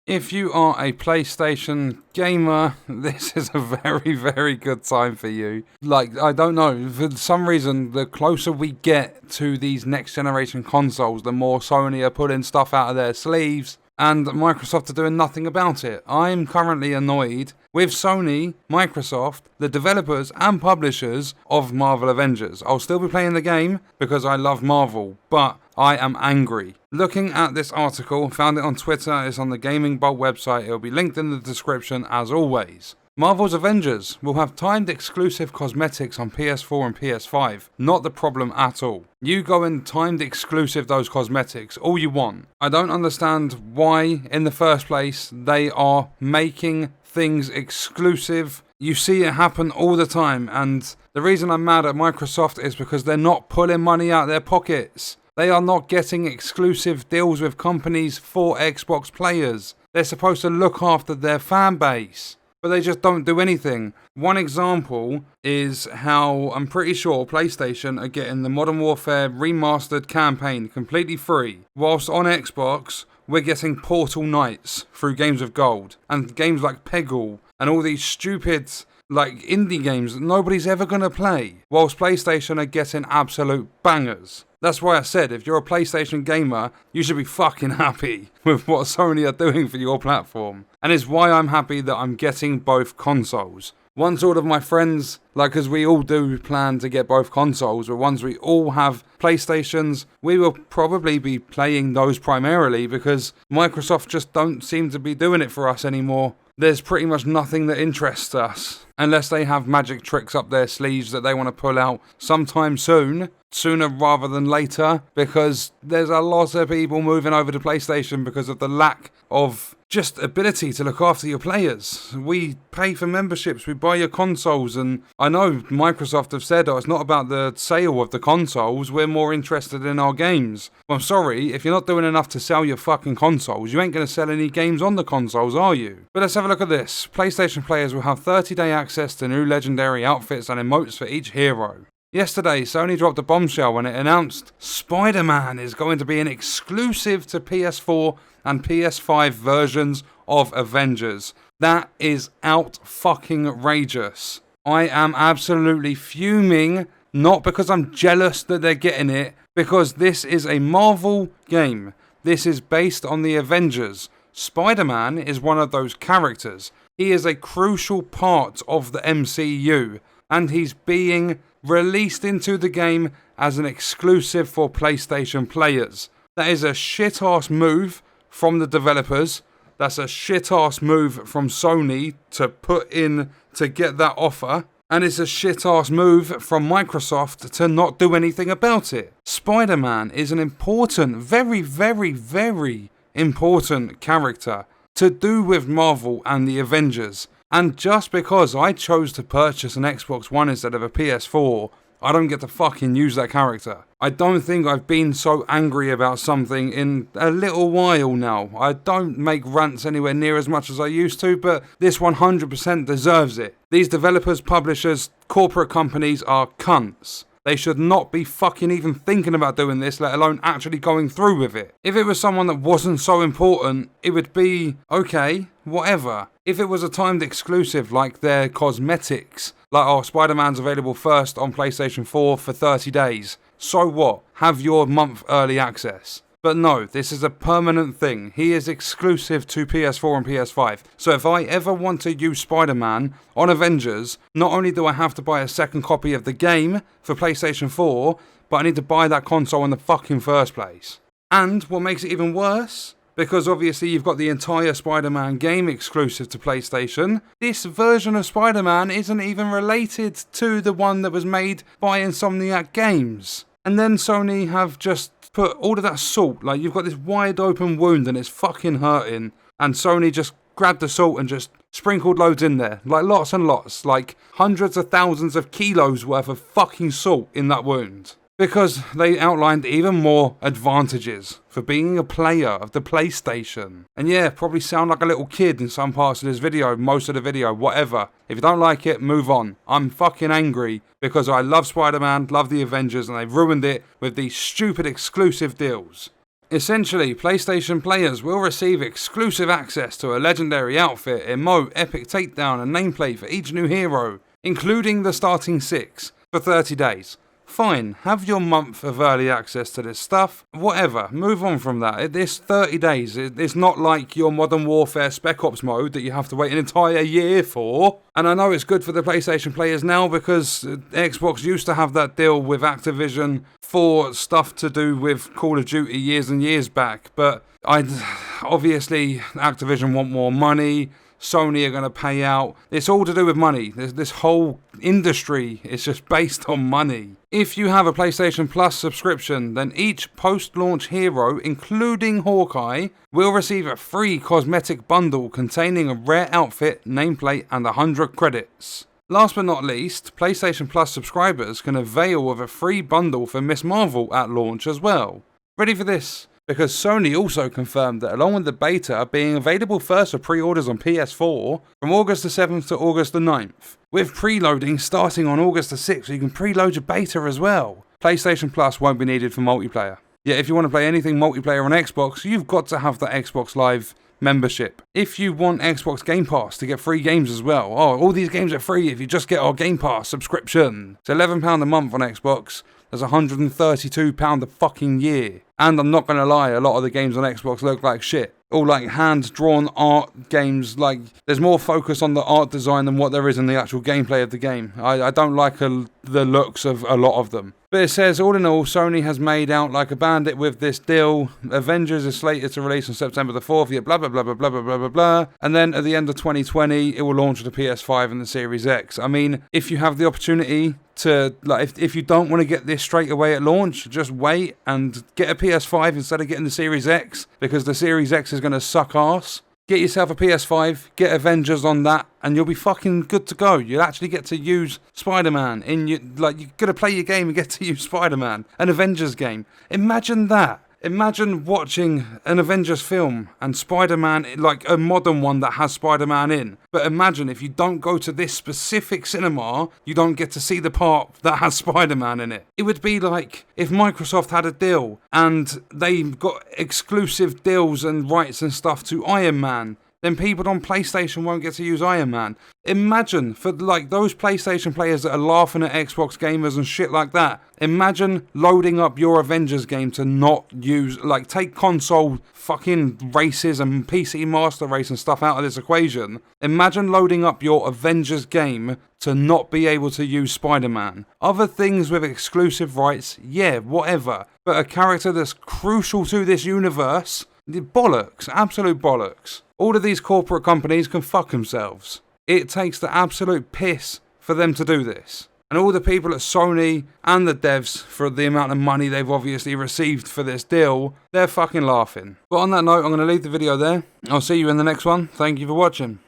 If you are a PlayStation gamer, this is a very, very good time for you. Like, I don't know, for some reason, the closer we get to these next generation consoles, the more Sony are pulling stuff out of their sleeves, and Microsoft are doing nothing about it. I'm currently annoyed with Sony, Microsoft, the developers and publishers of Marvel Avengers. I'll still be playing the game because I love Marvel, but I am angry. Looking at this article, found it on Twitter, it's on the GamingBolt website, it'll be linked in the description as always. Marvel's Avengers will have timed exclusive cosmetics on PS4 and PS5. Not the problem at all. You go and timed exclusive those cosmetics all you want. I don't understand why, in the first place, they are making things exclusive. You see it happen all the time, and the reason I'm mad at Microsoft is because they're not pulling money out their pockets. They are not getting exclusive deals with companies for Xbox players. They're supposed to look after their fan base, but they just don't do anything. One example is how I'm pretty sure PlayStation are getting the Modern Warfare Remastered campaign completely free, whilst on Xbox we're getting Portal Knights through Games of Gold, and games like Peggle, and all these stupid like indie games that nobody's ever going to play, whilst PlayStation are getting absolute bangers. That's why I said, if you're a PlayStation gamer, you should be fucking happy with what Sony are doing for your platform. And it's why I'm happy that I'm getting both consoles. Once all of my friends, like as we all do plan to get both consoles, but once we all have PlayStations, we will probably be playing those primarily because Microsoft just don't seem to be doing it for us anymore. There's pretty much nothing that interests us, unless they have magic tricks up their sleeves that they want to pull out sometime soon, sooner rather than later, because there's a lot of people moving over to PlayStation because of the lack of just ability to look after your players. We pay for memberships, we buy your consoles, and I know Microsoft have said, oh, it's not about the sale of the consoles, we're more interested in our games. Well, I'm sorry, if you're not doing enough to sell your fucking consoles, you ain't going to sell any games on the consoles, are you? But let's have a look at this. PlayStation players will have 30-day access to new legendary outfits and emotes for each hero. Yesterday, Sony dropped a bombshell when it announced SpiderMan is going to be an exclusive to PS4 and PS5 versions of Avengers. That is out-fucking-rageous. I am absolutely fuming, not because I'm jealous that they're getting it, because this is a Marvel game. This is based on the Avengers. Spider-Man is one of those characters. He is a crucial part of the MCU, and he's being released into the game as an exclusive for PlayStation players. That is a shit-ass move from the developers. That's a shit-ass move from Sony to put in to get that offer. And it's a shit-ass move from Microsoft to not do anything about it. Spider-Man is an important, very, very, very important character to do with Marvel and the Avengers. And just because I chose to purchase an Xbox One instead of a PS4, I don't get to fucking use that character. I don't think I've been so angry about something in a little while now. I don't make rants anywhere near as much as I used to, but this 100% deserves it. These developers, publishers, corporate companies are cunts. They should not be fucking even thinking about doing this, let alone actually going through with it. If it was someone that wasn't so important, it would be, okay, whatever. If it was a timed exclusive like their cosmetics, like, oh, Spider-Man's available first on PlayStation 4 for 30 days, so what? Have your month early access. But no, this is a permanent thing. He is exclusive to PS4 and PS5. So if I ever want to use Spider-Man on Avengers, not only do I have to buy a second copy of the game for PlayStation 4, but I need to buy that console in the fucking first place. And what makes it even worse, because obviously you've got the entire Spider-Man game exclusive to PlayStation, this version of Spider-Man isn't even related to the one that was made by Insomniac Games. And then Sony have just put all of that salt, like you've got this wide open wound and it's fucking hurting, and Sony just grabbed the salt and just sprinkled loads in there, like lots and lots, like hundreds of thousands of kilos worth of fucking salt in that wound. Because they outlined even more advantages for being a player of the PlayStation. And yeah, probably sound like a little kid in some parts of this video, most of the video, whatever. If you don't like it, move on. I'm fucking angry because I love Spider-Man, love the Avengers, and they've ruined it with these stupid exclusive deals. Essentially, PlayStation players will receive exclusive access to a legendary outfit, emote, epic takedown and nameplate for each new hero, including the starting 6, for 30 days. Fine, have your month of early access to this stuff, whatever, move on from that. It's 30 days, it's not like your Modern Warfare Spec Ops mode that you have to wait an entire year for. And I know it's good for the PlayStation players now because Xbox used to have that deal with Activision for stuff to do with Call of Duty years and years back, but obviously Activision want more money. Sony are going to pay out. It's all to do with money. This whole industry is just based on money. If you have a PlayStation Plus subscription, then each post-launch hero, including Hawkeye, will receive a free cosmetic bundle containing a rare outfit, nameplate, and 100 credits. Last but not least, PlayStation Plus subscribers can avail of a free bundle for Ms. Marvel at launch as well. Ready for this? Because Sony also confirmed that along with the beta being available first for pre-orders on PS4 from August the 7th to August the 9th, with preloading starting on August the 6th so you can preload your beta as well. PlayStation Plus won't be needed for multiplayer. Yet if you want to play anything multiplayer on Xbox, you've got to have the Xbox Live membership. If you want Xbox Game Pass to get free games as well, all these games are free if you just get our Game Pass subscription. It's £11 a month on Xbox. There's £132 a fucking year. And I'm not going to lie, a lot of the games on Xbox look like shit. All like hand-drawn art games, like there's more focus on the art design than what there is in the actual gameplay of the game. I don't like the looks of a lot of them. But it says, all in all, Sony has made out like a bandit with this deal. Avengers is slated to release on September the 4th, yeah, blah, blah, blah, blah, blah, blah, blah, blah, blah. And then at the end of 2020, it will launch with the PS5 and the Series X. I mean, if you have the opportunity to, like, if you don't want to get this straight away at launch, just wait and get a PS5 instead of getting the Series X, because the Series X is going to suck ass. Get yourself a PS5, get Avengers on that, and you'll be fucking good to go. You'll actually get to use Spider-Man in your, like, you're gonna play your game and get to use Spider-Man, an Avengers game. Imagine that. Imagine watching an Avengers film and Spider-Man, like a modern one that has Spider-Man in. But imagine if you don't go to this specific cinema, you don't get to see the part that has Spider-Man in it. It would be like if Microsoft had a deal and they got exclusive deals and rights and stuff to Iron Man. Then people on PlayStation won't get to use Iron Man. Imagine, for like those PlayStation players that are laughing at Xbox gamers and shit like that, imagine loading up your Avengers game to not use, like, take console fucking races and PC Master Race and stuff out of this equation. Imagine loading up your Avengers game to not be able to use Spider-Man. Other things with exclusive rights, yeah, whatever. But a character that's crucial to this universe, bollocks, absolute bollocks. All of these corporate companies can fuck themselves. It takes the absolute piss for them to do this. And all the people at Sony and the devs, for the amount of money they've obviously received for this deal, they're fucking laughing. But on that note, I'm going to leave the video there. I'll see you in the next one. Thank you for watching.